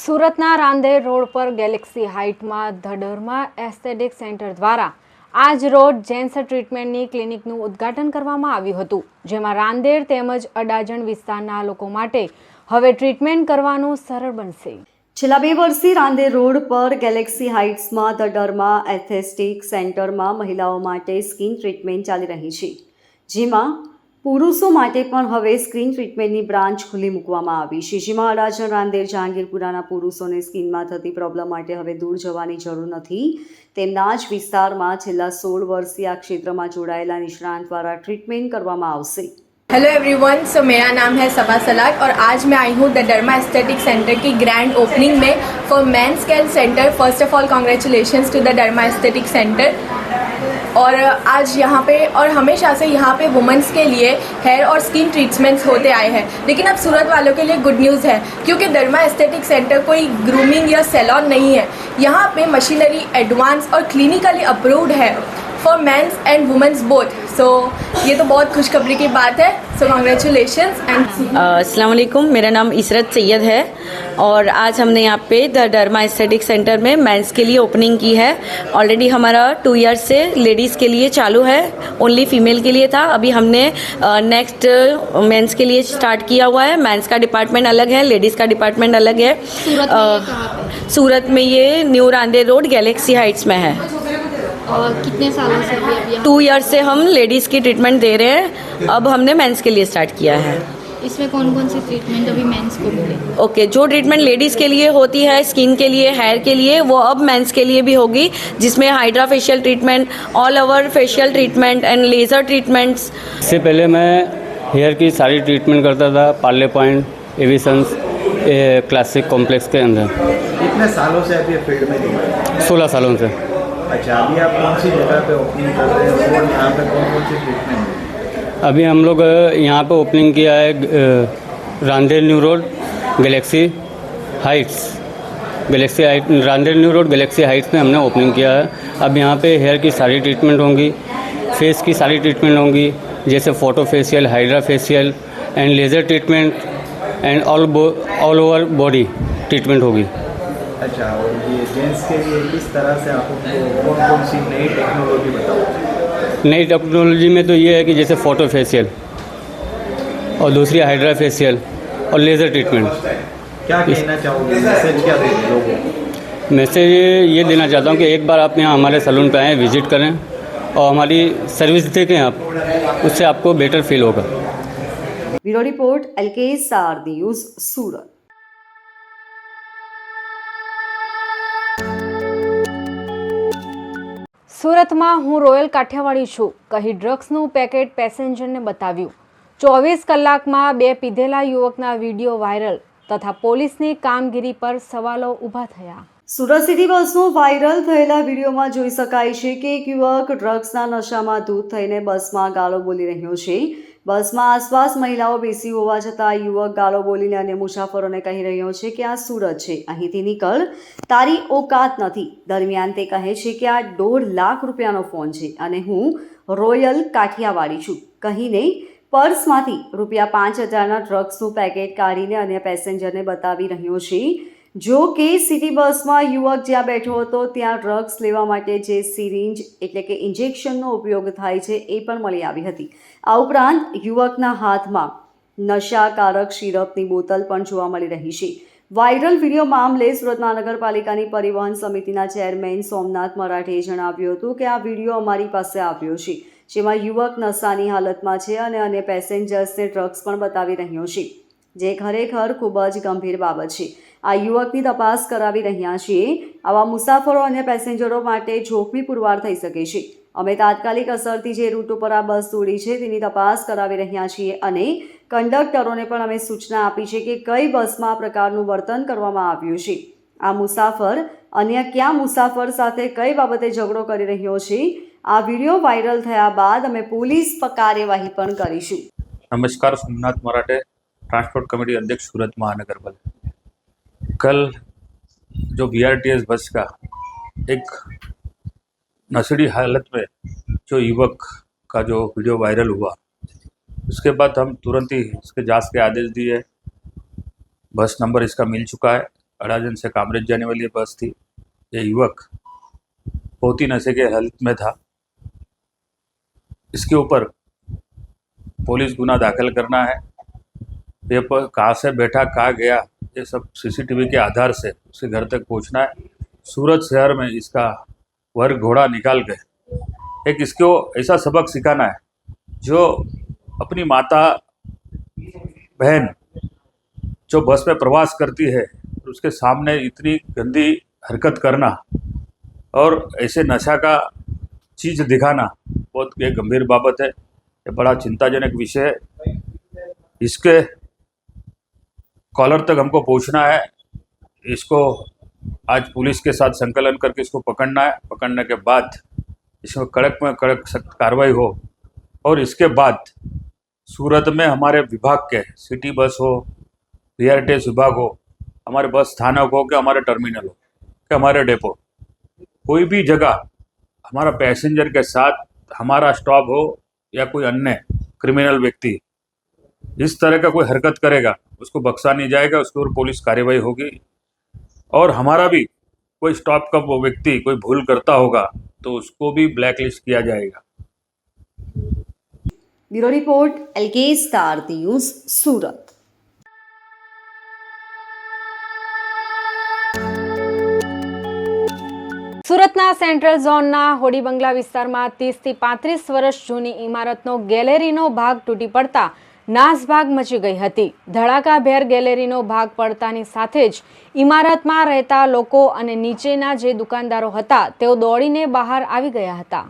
સુરતના રાંદેર રોડ પર Galaxy હાઇટમાં ધડરમાં aesthetic centre દ્વારા આજ રોજ જેન્ટ્સ ટ્રીટમેન્ટની ક્લિનિકનું ઉદ્ઘાટન કરવામાં આવ્યું હતું, જેમાં રાંદેર તેમજ અડાજણ વિસ્તારના લોકો માટે હવે ટ્રીટમેન્ટ કરવાનું સરળ બનશે। છેલ્લા 2 વર્ષથી રાંદેર રોડ પર ગેલેક્સી હાઇટ્સમાં ધડરમાં એસ્થેટિક સેન્ટરમાં મહિલાઓ માટે સ્કિન ટ્રીટમેન્ટ ચાલી રહી છે, જેમાં પુરુષો માટે પણ હવે સ્કિન ટ્રીટમેન્ટની બ્રાન્ચ ખુલ્લી મૂકવામાં આવી છે, જેમાં અડાજણ રાંદેર જહાંગીરપુરાના પુરુષોને સ્કિનમાં થતી પ્રોબ્લેમ માટે હવે દૂર જવાની જરૂર નથી। તેમના જ વિસ્તારમાં છેલ્લા 16 વર્ષથી આ ક્ષેત્રમાં જોડાયેલા નિષ્ણાંત દ્વારા ट्रीटमेंट કરવામાં આવશે। हेलो एवरीवन, सो मेरा नाम है सबा सलाट और आज मैं आई हूँ द डर्मा एस्थेटिक सेंटर की ग्रैंड ओपनिंग में for men's skin centre. First of all congratulations to the Derma aesthetic Centre. और आज यहाँ पे और हमेशा से यहाँ पे वुमेंस के लिए हेयर और स्किन ट्रीटमेंट्स होते आए हैं, लेकिन अब सूरत वालों के लिए गुड न्यूज़ है क्योंकि डर्मा एस्थेटिक सेंटर कोई ग्रूमिंग या सैलून नहीं है। यहाँ पे मशीनरी एडवांस और क्लिनिकली अप्रूव्ड है for mens and womens both. So ये तो बहुत खुशखबरी की बात है। सो कॉन्ग्रेचुलेशंस एंड अस्सलाम वालेकुम। मेरा नाम इशरत सैयद है और आज हमने यहाँ पे द डर्मा एस्थेटिक सेंटर में मेंस के लिए ओपनिंग की है। ऑलरेडी हमारा 2 ईयर्स से लेडीज़ के लिए चालू है, ओनली फीमेल के लिए था। अभी हमने नेक्स्ट मेंस के लिए स्टार्ट किया हुआ है। मेंस का डिपार्टमेंट अलग है, लेडीज़ का डिपार्टमेंट अलग है। सूरत में ये new Rander road Galaxy Heights में है। और कितने सालों से भी 2 ईयर्स से हम लेडीज़ की ट्रीटमेंट दे रहे हैं। अब हमने मेंस के लिए स्टार्ट किया है। इसमें कौन कौन सी ट्रीटमेंट अभी मेंस को मिले? ओके, जो ट्रीटमेंट लेडीज़ के लिए होती है स्किन के लिए, हेयर के लिए, वो अब मेंस के लिए भी होगी, जिसमें hydra facial treatment, all over facial treatment and laser treatments. इससे पहले मैं हेयर की सारी ट्रीटमेंट करता था पार्ले पॉइंट, एविसंस, क्लासिक कॉम्प्लेक्स के अंदर। कितने सालों से आप ये फील्ड में हैं? 16 सालों से। अच्छा, अभी आप कौन सी जगह पे ओपनिंग कर रहे हैं और यहाँ पे कौन कौन सी ट्रीटमेंट है? अभी हम लोग यहाँ पे ओपनिंग किया है Rander new road Galaxy Heights. Rander new road Galaxy Heights में हमने ओपनिंग किया है। अब यहाँ पे हेयर की सारी ट्रीटमेंट होंगी, फेस की सारी ट्रीटमेंट होंगी, जैसे photo facial, hydra facial and laser treatment and all over body treatment होगी। अच्छा, और ये जेंट्स के लिए किस तरह से आपको कौन कौन सी नई टेक्नोलॉजी बताओ? नई टेक्नोलॉजी में तो ये है कि जैसे फ़ोटो फेशियल और दूसरी हाइड्रा फेशियल और लेज़र ट्रीटमेंट। क्या कहना चाहोगे, मैसेज क्या देंगे लोगों को? मैसेज ये देना चाहता हूँ कि एक बार आप यहाँ हमारे सैलून पे आएँ, विज़िट करें और हमारी सर्विस देखें आप, उससे आपको बेटर फील होगा। Bureau report LKSR news Surat. સુરતમાં હું રોયલ કાઠિયાવાડી છું કહી ડ્રગ્સનું પેકેટ પેસેન્જરને બતાવ્યું। 24 કલાકમાં 2 પીધેલા યુવકના વિડીયો વાયરલ તથા પોલીસની કામગીરી પર સવાલો ઊભા થયા। સુરત સિટી બસમાં વાયરલ થયેલા વિડીયોમાં જોઈ શકાય છે કે એક યુવક ડ્રગ્સના નશામાં ધૂત થઈને બસમાં ગાળો બોલી રહ્યો છે। બસમાં આસપાસ મહિલાઓ બેસી હોવા છતાં યુવક ગાળો બોલીને અન્ય મુસાફરોને કહી રહ્યો છે કે આ સુરત છે, અહીંથી નીકળ, તારી ઓકાત નથી। દરમિયાન તે કહે છે કે આ 1.5 લાખ રૂપિયાનો ફોન છે અને હું રોયલ કાઠિયાવાડી છું કહીને પર્સમાંથી ₹5000ના ડ્રગ્સનું પેકેટ કાઢીને અન્ય પેસેન્જરને બતાવી રહ્યો છે। જો કે સિટી બસમાં યુવક જ્યાં બેઠો હતો ત્યાં ડ્રગ્સ લેવા માટે જે સિરિંજ એટલે કે ઇન્જેક્શનનો ઉપયોગ થાય છે એ પણ મળી આવી હતી। આ ઉપરાંત યુવકના હાથમાં નશાકારક સિરપની બોતલ પણ જોવા મળી રહી છે। વાયરલ વિડીયો મામલે સુરત મહાનગરપાલિકાની પરિવહન સમિતિના ચેરમેન સોમનાથ મરાઠેએ જણાવ્યું હતું કે આ વિડીયો અમારી પાસે આવ્યો છે, જેમાં યુવક નશાની હાલતમાં છે અને અન્ય પેસેન્જર્સને ડ્રગ્સ પણ બતાવી રહ્યો છે, જે ખરેખર ખૂબ જ ગંભીર બાબત છે। આ યુવકની તપાસ કરાવી રહ્યા છીએ। આવા મુસાફરો અને પેસેન્જરો માટે જોખમી પુરવાર થઈ શકે છે। અમે તાત્કાલિક અસરથી જે રૂટ ઉપર આ બસ દોડી છે તેની તપાસ કરાવી રહ્યા છીએ અને કંડક્ટરોને પણ અમે સૂચના આપી છે કે કઈ બસમાં આ પ્રકારનું વર્તન કરવામાં આવ્યું છે। આ મુસાફર અન્ય કયા મુસાફર સાથે કઈ બાબતે ઝઘડો કરી રહ્યો છે। આ વિડીયો વાયરલ થયા બાદ અમે પોલીસ કાર્યવાહી પણ કરીશું। नमस्कार, सोमनाथ मराठे, ट्रांसपोर्ट कमेटी अध्यक्ष सूरत महानगर पालिका। कल जो BRTS बस का एक नशेड़ी हालत में जो युवक का जो वीडियो वायरल हुआ, उसके बाद हम तुरंत ही इसके जांच के आदेश दिए। बस नंबर इसका मिल चुका है, अडाजन से कामरेज जाने वाली बस थी। ये युवक बहुत ही नशे के हालत में था। इसके ऊपर पुलिस गुना दाखिल करना है। ये कहाँ से बैठा कहाँ गया ये सब सीसीटीवी के आधार से उसके घर तक पहुंचना है। सूरत शहर में इसका वर्ग घोड़ा निकाल के एक इसको ऐसा सबक सिखाना है जो अपनी माता बहन जो बस में प्रवास करती है उसके सामने इतनी गंदी हरकत करना और ऐसे नशा का चीज़ दिखाना बहुत एक गंभीर बाबत है। ये बड़ा चिंताजनक विषय है। इसके कॉलर तक हमको पहुंचना है। इसको आज पुलिस के साथ संकलन करके इसको पकड़ना है। पकड़ने के बाद इसमें कड़क में कड़क सख्त कार्रवाई हो और इसके बाद सूरत में हमारे विभाग के सिटी बस हो, बीआरटीएस विभाग हो, हमारे बस स्थानक हो कि हमारे टर्मिनल हो कि हमारे डेपो, कोई भी जगह हमारा पैसेंजर के साथ हमारा स्टॉप हो या कोई अन्य क्रिमिनल व्यक्ति इस तरह का कोई हरकत करेगा उसको बख्शा नहीं जाएगा। उसके ऊपर पुलिस कार्रवाई होगी। और हमारा भी कोई स्टॉप का वो व्यक्ति कोई भूल करता होगा तो उसको भी ब्लैकलिस्ट किया जाएगा। Bureau report LK star news Surat. સુરતના સેન્ટ્રલ ઝોનના હોડી બંગલા વિસ્તારમાં 30 થી 35 વર્ષ જૂની ઇમારતનો ગેલેરીનો ભાગ તૂટી પડતા નાસભાગ મચી ગઈ હતી। ધડાકાભેર ગેલેરીનો ભાગ પડતાની સાથે જ ઇમારતમાં રહેતા લોકો અને નીચેના જે દુકાનદારો હતા તેઓ દોડીને બહાર આવી ગયા હતા।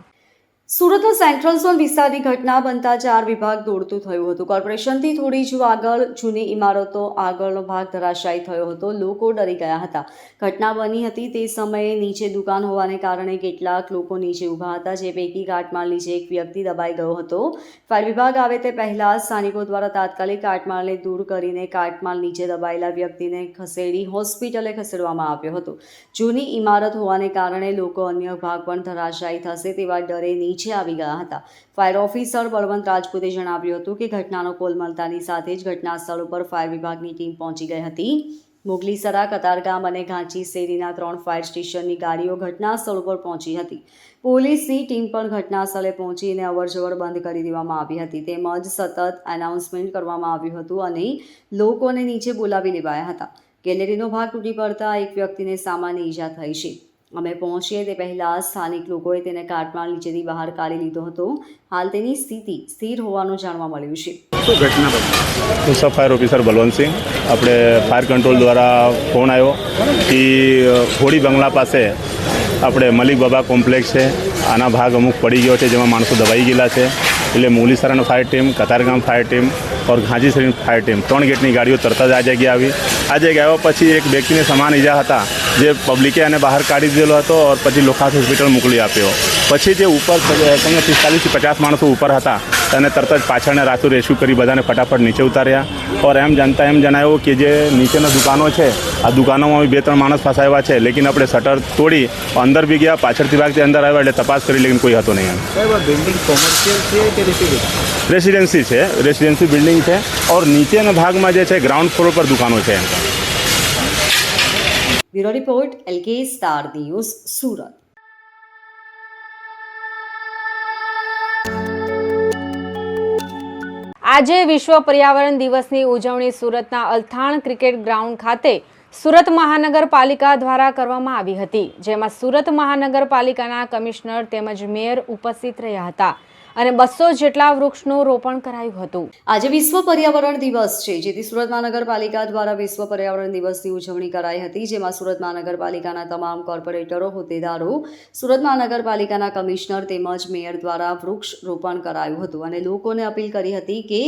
સુરતનો સેન્ટ્રલ ઝોન વિસ્તારની ઘટના બનતા 4 વિભાગ દોડતું થયું હતું। કોર્પોરેશનથી થોડી જ આગળ જૂની ઇમારતો આગળનો ભાગ ધરાશાયી થયો હતો। લોકો ડરી ગયા હતા। ઘટના બની હતી તે સમયે નીચે દુકાન હોવાને કારણે કેટલાક લોકો નીચે ઊભા હતા, જે પૈકી કાટમાળ નીચે એક વ્યક્તિ દબાઈ ગયો હતો। ફાયર વિભાગ આવે તે પહેલા સ્થાનિકો દ્વારા તાત્કાલિક કાટમાળને દૂર કરીને કાટમાળ નીચે દબાયેલા વ્યક્તિને ખસેડી હોસ્પિટલે ખસેડવામાં આવ્યો હતો। જૂની ઇમારત હોવાને કારણે લોકો અન્ય ભાગ પણ ધરાશાયી થશે તેવા ડરે નીચે આવી ગયા હતા। ફાયર ઓફિસર બળવંત રાજપૂતે જણાવ્યું હતું કે ઘટનાનો કોલ મળતાની સાથે જ ઘટના સ્થળ ઉપર ફાયર વિભાગની ટીમ પહોંચી ગઈ હતી। મોગલીસરા, કતારગામ અને ઘાંચી શેરીના 3 ફાયર સ્ટેશનની ગાડીઓ ઘટના સ્થળ ઉપર પહોંચી હતી। પોલીસની ટીમ પણ ઘટના સ્થળે પહોંચીને અવરજવર બંધ કરી દેવામાં આવી હતી। તેમજ સતત એનાઉન્સમેન્ટ કરવામાં આવ્યું હતું અને લોકોને નીચે બોલાવી લેવાયા હતા। ગેલેરીનો ભાગ તૂટી પડતા એક વ્યક્તિને સામાન્ય ઈજા થઈ છે। અમે પહોંચીએ તે પહેલા સ્થાનિક લોકોએ તેને કાટમાળ નીચેથી બહાર કાઢી લીધો હતો। હાલ તેની સ્થિતિ સ્થિર હોવાનું જાણવા મળ્યું છે। શું ઘટના બની? હું સબ ફાયર ઓફિસર બલવંત સિંહ। આપણે ફાયર કંટ્રોલ દ્વારા ફોન આવ્યો કે હોડી બંગલા પાસે આપણે મલિક બાબા કોમ્પ્લેક્સ છે, આના ભાગ અમુક પડી ગયો છે જેમાં માણસો દબાઈ ગયેલા છે। એટલે મુગલીસરાનો fire team, Katargam fire team और घांची शरीर फायर टीम 3 गेटनी गाड़ियों तरत ज आ जग्याए આવી। આ જગ્યાએ આવ્યા પછી એક વ્યક્તિને સમાન ઈજા હતા જે પબ્લિકે આને બહાર કાઢી દીધેલો હતો और પછી લોખાસ હોસ્પિટલ મોકલી આપ્યો। પછી જે ઉપર 45 થી 50 માણસો ઉપર હતા તેને તરત જ પાછળને રાતું રેસ્ક્યુ કરી બધાને ફટાફટ નીચે ઉતાર્યા। और એમ જણાવ્યું કે જે નીચેના દુકાનો છે આ દુકાનોમાં 2-3 માણસ ફસાયા છે, લેકિન આપણે શટર તોડી અંદર બી ગયા, પાછળથી ભાગથી અંદર આવ્યા એટલે તપાસ કરી, લેકિન કોઈ હતો નહીં। બિલ્ડિંગ કોમર્શિયલ છે કે રેસિડેન્સી છે, રેસિડેન્સી બિલ્ડિંગ છે और નીચેના ભાગમાં જે છે ગ્રાઉન્ડ ફ્લોર પર દુકાનો છે। Bureau report LK star news Surat. આજે વિશ્વ પર્યાવરણ દિવસની ઉજવણી સુરતના અલથાણ ક્રિકેટ ગ્રાઉન્ડ ખાતે સુરત મહાનગરપાલિકા દ્વારા કરવામાં આવી હતી, જેમાં સુરત મહાનગરપાલિકાના કમિશનર તેમજ મેયર ઉપસ્થિત રહ્યા હતા અને 200 જેટલા વૃક્ષનું રોપણ કરાયું હતું। આજે વિશ્વ પર્યાવરણ દિવસ છે, જેથી સુરત મહાનગરપાલિકા દ્વારા વિશ્વ પર્યાવરણ દિવસની ઉજવણી કરાઈ હતી, જેમાં સુરત મહાનગરપાલિકાના તમામ કોર્પોરેટરો, હોદ્દેદારો, સુરત મહાનગરપાલિકાના કમિશનર તેમજ મેયર દ્વારા વૃક્ષ રોપણ કરાયું હતું અને લોકોને અપીલ કરી હતી કે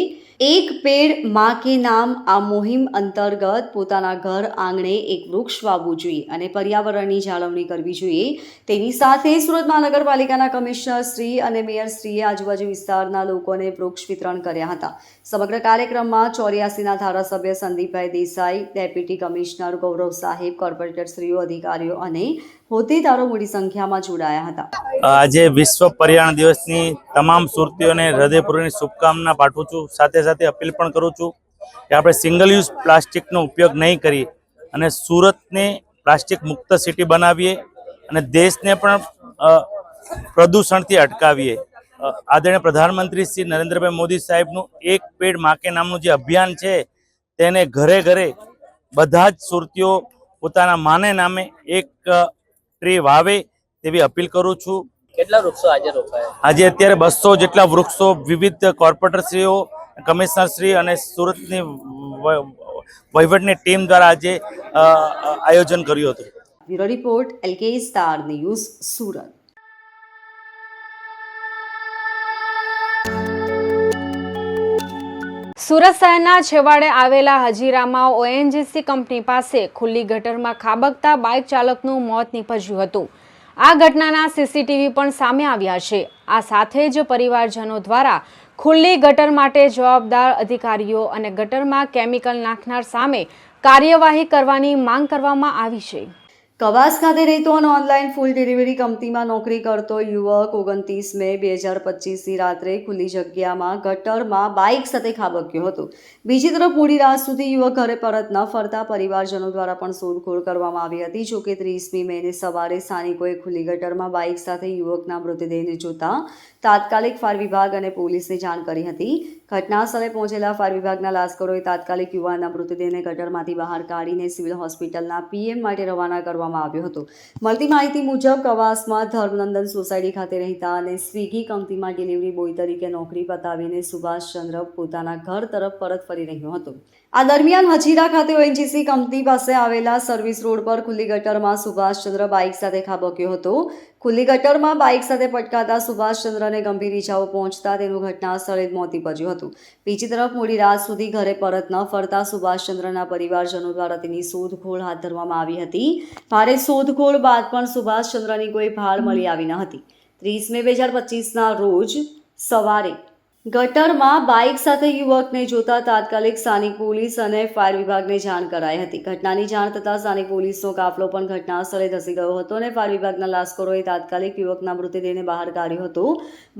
એક પેડ માં કે નામ આ મુહિમ અંતર્ગત પોતાના ઘર આંગણે એક વૃક્ષ વાવવું જોઈએ અને પર્યાવરણની જાળવણી કરવી જોઈએ। તેની સાથે સુરત મહાનગરપાલિકાના કમિશનર શ્રી અને મેયર શ્રીએ આજુબાજુ વિસ્તારના લોકોને વૃક્ષ વિતરણ કર્યા હતા। સમગ્ર કાર્યક્રમમાં 84ના ધારાસભ્ય સંદીપભાઈ દેસાઈ, ડેપ્યુટી કમિશનર ગૌરવ સાહેબ, કોર્પોરેટરશ્રીઓ, અધિકારીઓ અને હોદ્દેદારો મોટી સંખ્યામાં જોડાયા હતા। આજે વિશ્વ પર્યાવરણ દિવસની તમામ સુરતીઓને હૃદયપૂર્વકની શુભકામના પાઠવું છું। સાથે સાથે અપીલ પણ કરું છું કે આપણે સિંગલ યુઝ પ્લાસ્ટિકનો ઉપયોગ નહીં કરી અને સુરતને પ્લાસ્ટિક મુક્ત સિટી બનાવીએ અને દેશને પણ પ્રદૂષણથી અટકાવીએ. આદરણીય પ્રધાનમંત્રી શ્રી નરેન્દ્રભાઈ મોદી સાહેબનું એક પેડ માં કે નામનું જે અભિયાન છે તેને ઘરે ઘરે બધા જ સુરતીઓ પોતાના માને નામે એક ટ્રી વાવે તેવી અપીલ કરું છું. કેટલા વૃક્ષો આજે રોપાયા? આજે અત્યારે 200 જેટલા વૃક્ષો વિવિધ કોર્પોરેટરશ્રીઓ, કમિશનરશ્રી અને સુરતની વહીવટની ટીમ દ્વારા આજે આયોજન કર્યું હતું. Bureau report LK star news Surat. Surat શહેરના છેવાડે આવેલા હજીરામાં ONGC કંપની પાસે ખુલ્લી ગટરમાં ખાબકતા બાઇક ચાલકનું મોત નીપજ્યું હતું. આ ઘટનાના CCTV પણ સામે આવ્યા છે. આ સાથે જ પરિવારજનો દ્વારા ખુલ્લી ગટર માટે જવાબદાર અધિકારીઓ અને ગટરમાં કેમિકલ નાખનાર સામે કાર્યવાહી કરવાની માંગ કરવામાં આવી છે. કવાસ ખાતે રહેતો અને ઓનલાઈન ફૂડ ડિલિવરી કંપનીમાં નોકરી કરતો યુવક 29 મે 2025ની રાત્રે ખુલ્લી જગ્યામાં ગટરમાં બાઇક સાથે ખાબક્યો હતો. બીજી તરફ મોડી રાત સુધી યુવક ઘરે પરત ન ફરતા પરિવારજનો દ્વારા પણ શોધખોળ કરવામાં આવી હતી. જોકે 30મી મેને સવારે સ્થાનિકોએ ખુલ્લી ગટરમાં બાઇક સાથે યુવકના મૃતદેહને જોતા તાત્કાલિક ફાયર વિભાગ અને પોલીસને જાણ કરી હતી. ઘટના સ્થળે પહોંચેલા ફાયર વિભાગના લાશ્કરોએ તાત્કાલિક યુવાનના મૃતદેહને ગટરમાંથી બહાર કાઢીને સિવિલ હોસ્પિટલના PM માટે રવાના કરવામાં આવ્યો હતો. મળતી માહિતી મુજબ કવાસમાં ધર્મનંદન સોસાયટી ખાતે રહેતા અને સ્વિગી કંપનીમાં ડિલિવરી બોય તરીકે નોકરી પતાવીને સુભાષચંદ્ર પોતાના ઘર તરફ પરત ફરી રહ્યો હતો. આ દરમિયાન હજીરા ખાતે ONGC કંપની પાસે આવેલા સર્વિસ રોડ પર ખુલ્લી ગટરમાં સુભાષચંદ્ર બાઇક સાથે ખાબક્યો હતો. ખુલ્લી ગટરમાં બાઇક સાથે પટકાતા સુભાષચંદ્રને ગંભીર ઇજાઓ પહોંચતા તેનું ઘટના સ્થળે જ મોત નીપજ્યું હતું. બીજી તરફ મોડી રાત સુધી ઘરે પરત ન ફરતા સુભાષચંદ્રના પરિવારજનો દ્વારા તેની શોધખોળ હાથ ધરવામાં આવી હતી. ભારે શોધખોળ બાદ પણ સુભાષચંદ્રની કોઈ ભાળ મળી આવી ન હતી. 30 મે 2025ના રોજ સવારે ગટરમાં બાઇક સાથે યુવકને જોતા તાત્કાલિક સ્થાનિક પોલીસ અને ફાયર વિભાગને જાણ કરાઈ હતી. ઘટનાની જાણ થતાં સ્થાનિક પોલીસનો કાફલો પણ ઘટના સ્થળે ધસી ગયો હતો અને ફાયર વિભાગના લાશ્કરોએ તાત્કાલિક યુવકના મૃતદેહને બહાર કાઢ્યો હતો.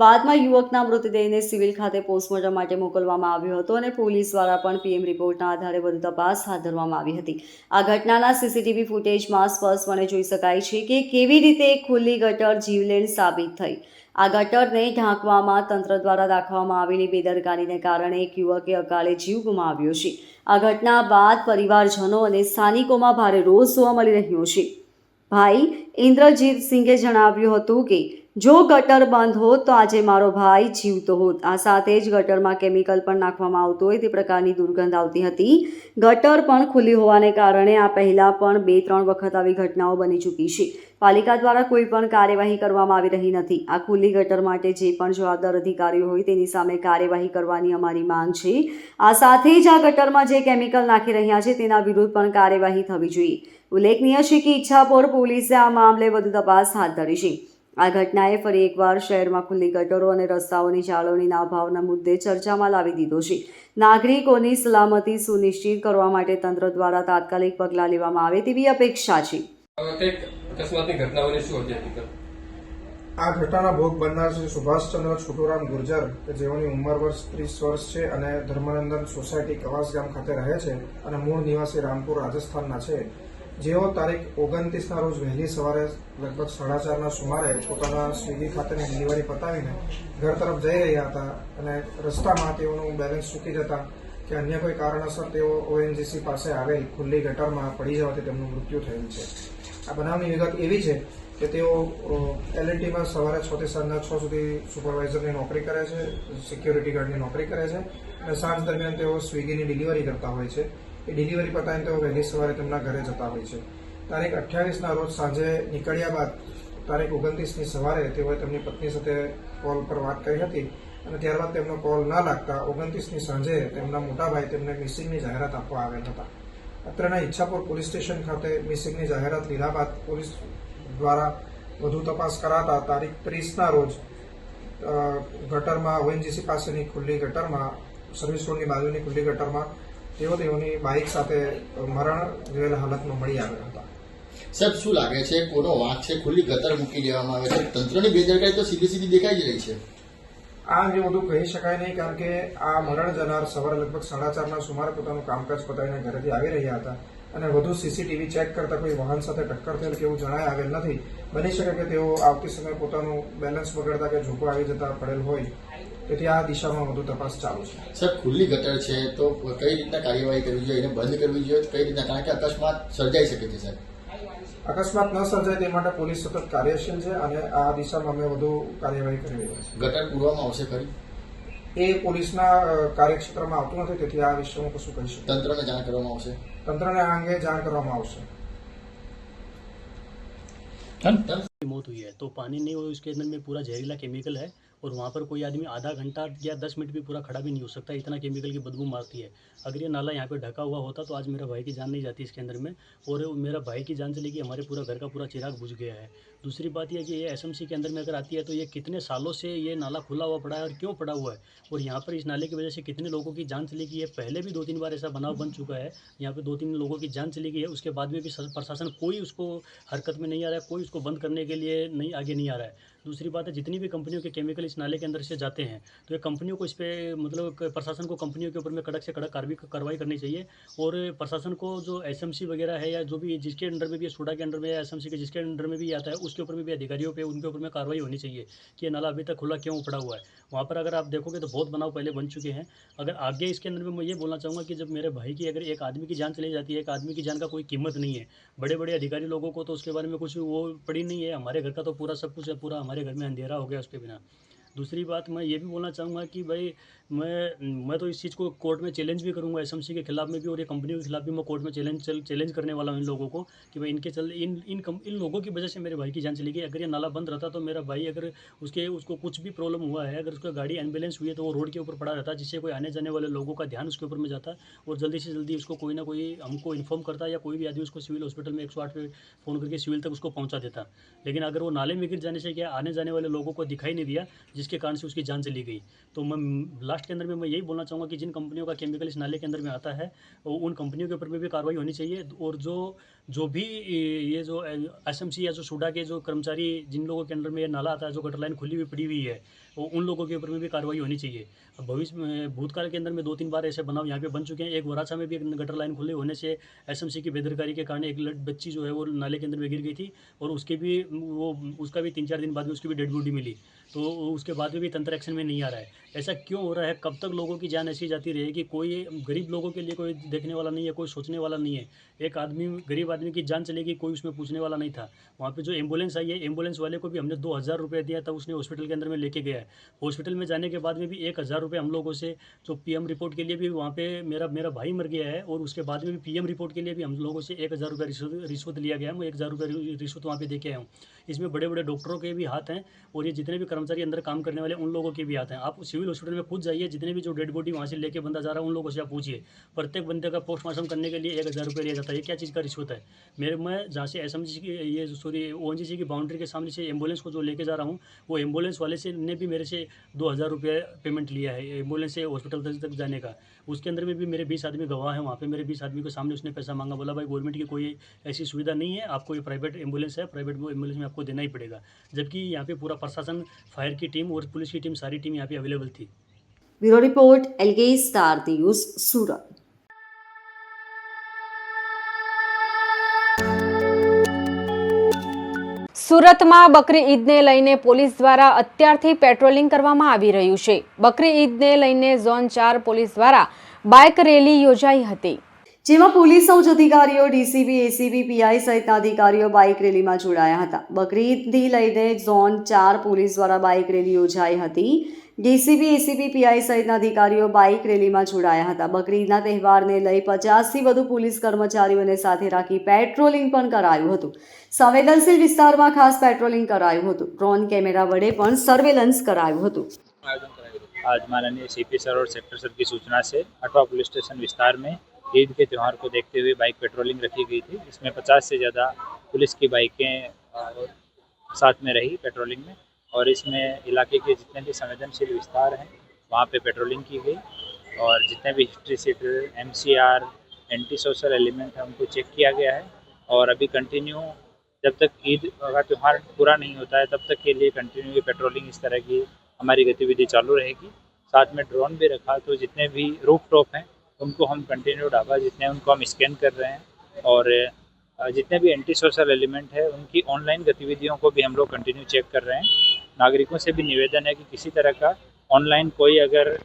બાદમાં યુવકના મૃતદેહને સિવિલ ખાતે પોસ્ટમોર્ટમ માટે મોકલવામાં આવ્યો હતો અને પોલીસ દ્વારા પણ PM રિપોર્ટના આધારે વધુ તપાસ હાથ ધરવામાં આવી હતી. આ ઘટનાના CCTV ફૂટેજમાં સ્પષ્ટપણે જોઈ શકાય છે કે કેવી રીતે ખુલ્લી ગટર જીવલેણ સાબિત થઈ. આ ગટરને ઢાંકવામાં તંત્ર દ્વારા દાખવવામાં આવેલી બેદરકારીને કારણે એક યુવકે અકાળે જીવ ગુમાવ્યો છે. આ ઘટના બાદ પરિવારજનો અને સ્થાનિકોમાં ભારે રોષ જોવા મળી રહ્યો છે. ભાઈ ઇન્દ્રજીત સિંઘે જણાવ્યું હતું કે જો ગટર બંધ હોત તો આજે મારો ભાઈ જીવતો હોત. આ સાથે જ ગટરમાં કેમિકલ પણ નાખવામાં આવતું હોય તે પ્રકારની દુર્ગંધ આવતી હતી. ગટર પણ ખુલ્લી હોવાને કારણે આ પહેલાં પણ 2-3 વખત આવી ઘટનાઓ બની ચૂકી છે. પાલિકા દ્વારા કોઈ પણ કાર્યવાહી કરવામાં આવી રહી નથી. આ ખુલ્લી ગટર માટે જે પણ જવાબદાર અધિકારીઓ હોય તેની સામે કાર્યવાહી કરવાની અમારી માંગ છે. આ સાથે જ આ ગટરમાં જે કેમિકલ નાખી રહ્યા છે તેના વિરુદ્ધ પણ કાર્યવાહી થવી જોઈએ. ઉલ્લેખનીય છે કે ઈચ્છાપોર પોલીસે આ મામલે વધુ તપાસ હાથ ધરી છે. આ ઘટનાએ ફરી એકવાર શહેરમાં ખુલ્લી ગટરો અને રસ્તાઓની જાળવણીના અભાવના મુદ્દે ચર્ચામાં લાવી દીધો છે. નાગરિકોની સલામતી સુનિશ્ચિત કરવા માટે તંત્ર દ્વારા તાત્કાલિક પગલાં લેવામાં આવે તેવી અપેક્ષા છે. આ ઘટનાના ભોગ બનનાર શ્રી સુભાષચંદ્ર છોટુરામ ગુર્જર કે જેઓની ઉંમર વર્ષ 30 વર્ષ છે અને ધર્મનંદન સોસાયટી કવાસ ગામ ખાતે રહે છે અને મૂળ નિવાસી રામપુર રાજસ્થાનના છે. જેઓ તારીખ 29ના રોજ વહેલી સવારે લગભગ 4:30ના સુમારે પોતાના સ્વિગી ખાતેની ડિલિવરી પતાવીને ઘર તરફ જઈ રહ્યા હતા અને રસ્તામાં તેઓનું બેલેન્સ ચૂકી જતા કે અન્ય કોઈ કારણોસર તેઓ ONGC પાસે આવેલ ખુલ્લી ગટરમાં પડી જવાથી તેમનું મૃત્યુ થયેલ છે. આ બનાવની વિગત એવી છે કે તેઓ L&Tમાં સવારે 6 થી સાંજના 6 સુધી સુપરવાઇઝરની નોકરી કરે છે, સિક્યોરિટી ગાર્ડની નોકરી કરે છે અને સાંજ દરમિયાન તેઓ સ્વિગીની ડિલિવરી કરતા હોય છે. એ ડિલિવરી પતાવીને તેઓ વહેલી સવારે તેમના ઘરે જતા હોય છે. તારીખ 28ના રોજ સાંજે નીકળ્યા બાદ તારીખ 29ની સવારે તેઓએ તેમની પત્ની સાથે કોલ પર વાત કરી હતી અને ત્યારબાદ તેમનો કોલ ન લાગતા 29ની સાંજે તેમના મોટાભાઈ તેમને મિસિંગની જાહેરાત આપવા આવેલ હતા. અત્રેના ઈચ્છાપુર પોલીસ સ્ટેશન ખાતે મિસિંગની જાહેરાત લીધા બાદ પોલીસ દ્વારા વધુ તપાસ કરાતા તારીખ 30ના રોજ ગટરમાં ONGC પાસેની ખુલ્લી ગટરમાં સર્વિસ રોડની બાજુની ખુલ્લી ગટરમાં તેઓની બાઇક સાથે મરણ ગયેલ હાલતમાં મળી આવ્યા હતા. સાહેબ, શું લાગે છે કોનો વાંક છે? ખુલ્લી ગટર મૂકી દેવામાં આવે છે, તંત્રની બેદરકારી તો સીધી સીધી દેખાઈ જ રહી છે. આ અંગે વધુ કહી શકાય નહીં, કારણ કે આ મરણ જનાર સવારે લગભગ 4:30ના સુમારે પોતાનું કામકાજ પતાવીને ઘરેથી આવી રહ્યા હતા અને વધુ સીસીટીવી ચેક કરતા કોઈ વાહન સાથે ટક્કર થયેલ કે એવું જણાય આવેલ નથી. બની શકે કે તેઓ આવતી સમયે પોતાનું બેલેન્સ બગડતા કે ઝોકો આવી જતા પડેલ હોય, તેથી આ દિશામાં વધુ તપાસ ચાલુ છે. સર, ખુલ્લી ગટર છે તો કઈ રીતના કાર્યવાહી કરવી જોઈએ, એને બંધ કરવી જોઈએ, કઈ રીતના, કારણ કે અકસ્માત સર્જાઈ શકે છે સર. અકસ્માત ન સર્જાય તે માટે પોલીસ સતત કાર્યશીલ છે અને આ દિશામાં અમે વધુ કાર્યવાહી કરી રહ્યા છીએ. ગટર પૂરવામાં આવશે ખરી? એ પોલીસના કાર્યક્ષેત્રમાં આવતું નથી, તેથી આ વિષયમાં કશું કહી શકું. તંત્રને જાણ કરવામાં આવશે? તંત્રને આ અંગે જાણ કરવામાં આવશે. मौत हुई है तो पानी नहीं हो, उसके अंदर में पूरा जहरीला केमिकल है और वहाँ पर कोई आदमी आधा घंटा या 10 मिनट भी पूरा खड़ा भी नहीं हो सकता, इतना केमिकल की बदबू मारती है. अगर ये नाला यहाँ पे ढका हुआ होता तो आज मेरा भाई की जान नहीं जाती इसके अंदर में, और मेरा भाई की जान चली गई, हमारे पूरा घर का पूरा चिराग बुझ गया है. दूसरी बात यह कि ये एसएमसी के अंदर में अगर आती है तो ये कितने सालों से ये नाला खुला हुआ पड़ा है और क्यों पड़ा हुआ है, और यहाँ पर इस नाले की वजह से कितने लोगों की जान चली गई है. पहले भी 2-3 बार ऐसा बनाव बन चुका है, यहाँ पे 2-3 लोगों की जान चली गई है. उसके बाद में भी प्रशासन कोई उसको हरकत में नहीं आ रहा है, कोई उसको बंद करने के लिए नहीं आगे नहीं आ रहा है. दूसरी बात है, जितनी भी कंपनियों के केमिकल इस नाले के अंदर से जाते हैं तो ये कंपनियों को इस पर मतलब प्रशासन को कंपनियों के ऊपर में कड़क से कड़क कार्रवाई करनी चाहिए. और प्रशासन को जो एसएमसी वगैरह है या जो भी जिसके अंडर में भी सूडा के अंडर में या एसएमसी के जिसके अंडर में भी आता है उसके ऊपर में भी अधिकारियों पे उनके ऊपर में कार्रवाई होनी चाहिए कि ये नाला अभी तक खुला क्यों पड़ा हुआ है. वहाँ पर अगर आप देखोगे तो बहुत बनाव पहले बन चुके हैं. अगर आगे इसके अंदर में मैं ये बोलना चाहूँगा कि जब मेरे भाई की अगर एक आदमी की जान चली जाती है, एक आदमी की जान का कोई कीमत नहीं है. बड़े बड़े अधिकारी लोगों को तो उसके बारे में कुछ वो पड़ी नहीं है. हमारे घर का तो पूरा सब कुछ है, पूरा हमारे घर में अंधेरा हो गया उसके बिना. दूसरी बात मैं ये भी बोलना चाहूँगा कि भाई मैं तो इस चीज़ को कोर्ट में चैलेंज भी करूँगा, एसएमसी के खिलाफ में भी और ये कंपनियों के खिलाफ भी मैं कोर्ट में चैलेंज करने वाला हूँ इन लोगों को कि भाई इन लोगों की वजह से मेरे भाई की जान चली गई. अगर ये नाला बंद रहता तो मेरा भाई अगर उसको कुछ भी प्रॉब्लम हुआ है, अगर उसका गाड़ी एम्बुलेंस हुई है तो वो रोड के ऊपर पड़ा रहता, जिससे कोई आने जाने वाले लोगों का ध्यान उसके ऊपर में जाता और जल्दी से जल्दी उसको कोई ना कोई हमको इन्फॉर्म करता या कोई भी आदमी उसको सिविल हॉस्पिटल में 108 पे फ़ोन करके सिविल तक उसको पहुँचा देता. लेकिन अगर वो नाले में गिर जाने से क्या आने जाने वाले लोगों को दिखाई नहीं दिया, जिसके कारण से उसकी जान चली गई. तो मैं लास्ट के अंदर में मैं यही बोलना चाहूँगा कि जिन कंपनियों का केमिकल इस नाले के अंदर में आता है उन कंपनियों के ऊपर में भी कार्रवाई होनी चाहिए. और जो भी ये जो एसएमसी या जो सूडा के जो कर्मचारी जिन लोगों के अंदर में ये नाला आता है, जो गटर लाइन खुली हुई पड़ी हुई है, उन लोगों के ऊपर में भी कार्रवाई होनी चाहिए. भविष्य में भूतकाल के अंदर में 2-3 बार ऐसे बनाव यहाँ पे बन चुके हैं. एक वराछा में भी एक गटर लाइन खुले होने से एसएमसी की बेदरकारी के कारण एक बच्ची जो है वो नाले के अंदर में गिर गई थी और उसका भी 3-4 दिन बाद में उसकी भी डेड बॉडी मिली. तो उसके बाद में भी तंत्र एक्शन में नहीं आ रहा है. ऐसा क्यों हो रहा है? कब तक लोगों की जान ऐसी जाती रहेगी? कोई गरीब लोगों के लिए कोई देखने वाला नहीं है, कोई सोचने वाला नहीं है. एक गरीब आदमी की जान चलेगी, कोई उसमें पूछने वाला नहीं था. वहाँ पे जो एम्बुलेंस आई है, एम्बुलेंस वाले को भी हमने 2000 रुपये दिया, तब उसने हॉस्पिटल के अंदर में लेके गया है. हॉस्पिटल में जाने के बाद में भी 1000 रुपये हम लोगों से जो पीएम रिपोर्ट के लिए भी वहाँ पे मेरा भाई मर गया है और उसके बाद में भी पीएम रिपोर्ट के लिए भी हम लोगों से 1000 रुपये रिश्वत लिया गया है. मैं 1000 रुपये रिश्वत वहाँ पे दे के आया हूँ. इसमें बड़े बड़े डॉक्टरों के भी हाथ हैं और ये जितने भी कर्मचारी अंदर काम करने वाले उन लोगों के भी हाथ हैं. आप सिविल हॉस्पिटल में खुद जाइए, जितने भी जो डेड बॉडी वहाँ से लेके बंदा जा रहा है उन लोगों से आप पूछिए. प्रत्येक बंदे का पोस्टमार्टम करने के लिए 1000 रुपये लिया जाता है. ये क्या चीज़ का रिश्वत है? मैं जहाँ से एसएमसी की ओएनजीसी की बाउंड्री के सामने से एम्बुलेंस को जो लेके जा रहा हूँ, वो एम्बुलेंस वाले से ने भी मेरे से 2000 रुपये पेमेंट लिया है एम्बुलेंस से हॉस्पिटल तक जाने का. उसके अंदर में भी मेरे 20 आदमी गवाह हैं वहाँ पे. मेरे 20 आदमी के सामने उसने पैसा मांगा, बोला भाई गवर्नमेंट की कोई ऐसी सुविधा नहीं है, आपको ये प्राइवेट एम्बुलेंस है, प्राइवेट एम्बुलेंस में आपको देना ही पड़ेगा. जबकि यहाँ पे पूरा प्रशासन, फायर की टीम और पुलिस की टीम, सारी टीम यहाँ पे अवेलेबल थी. Bureau report, L K star news, Surat. સુરતમાં બકરી ઈદને લઈને પોલીસ દ્વારા અત્યારથી પેટ્રોલિંગ કરવામાં આવી રહ્યું છે. બકરી ઈદને લઈને ઝોન 4 પોલીસ દ્વારા બાઇક રેલી યોજાઈ હતી, જેમાં પોલીસના ઉચ્ચ અધિકારીઓ, ડીસીબી, એસીબી, પીઆઈ સહિતના અધિકારીઓ બાઇક રેલીમાં જોડાયા હતા. બકરી ઈદને લઈને ઝોન 4 પોલીસ દ્વારા બાઇક રેલી યોજાઈ હતી. ડીસીબી, એસીબી, પીઆઈ સહિતના અધિકારીઓ બાઇક રેલીમાં જોડાયા હતા. બકરી ઈદના તહેવારને લઈ 50થી વધુ પોલીસ કર્મચારીઓને સાથે રાખી પેટ્રોલિંગ પણ કરાયું હતું. સંવેદનશીલ વિસ્તારમાં ખાસ પેટ્રોલિંગ કરાયું હતું. ડ્રોન કેમેરા વડે પણ સર્વેલન્સ કરાયું હતું. आज माननीय सीपी सर और सेक्टर सर की सूचना से अठवा पुलिस स्टेशन विस्तार में ईद के त्यौहार को देखते हुए बाइक पेट्रोलिंग रखी गई थी. इसमें 50 से ज़्यादा पुलिस की बाइकें साथ में रही पेट्रोलिंग में और इसमें इलाके के जितने भी संवेदनशील विस्तार हैं वहाँ पे पेट्रोलिंग की गई और जितने भी history sheeter, MCR, anti social element है उनको चेक किया गया है. और अभी कंटिन्यू जब तक ईद का त्यौहार पूरा नहीं होता है तब तक के लिए कंटिन्यू पेट्रोलिंग इस तरह की हमारी गतिविधि चालू रहेगी. साथ में ड्रोन भी रखा, तो जितने भी रूफ टॉप हैं उनको हम कंटिन्यू ढाबा जितने उनको हम स्कैन कर रहे हैं और जितने भी एंटी सोशल एलिमेंट है उनकी ऑनलाइन गतिविधियों को भी हम लोग कंटिन्यू चेक कर रहे हैं। नागरिकों से भी निवेदन है कि किसी तरह का ऑनलाइन कोई अगर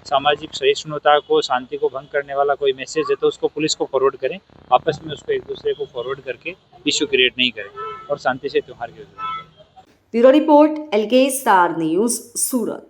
सामाजिक सहिष्णुता को, शांति को भंग करने वाला कोई मैसेज है तो उसको पुलिस को फॉरवर्ड करें, आपस में उसको एक दूसरे को फॉरवर्ड करके इश्यू क्रिएट नहीं करें और शांति से त्यौहार के bureau report LK star news सूरत।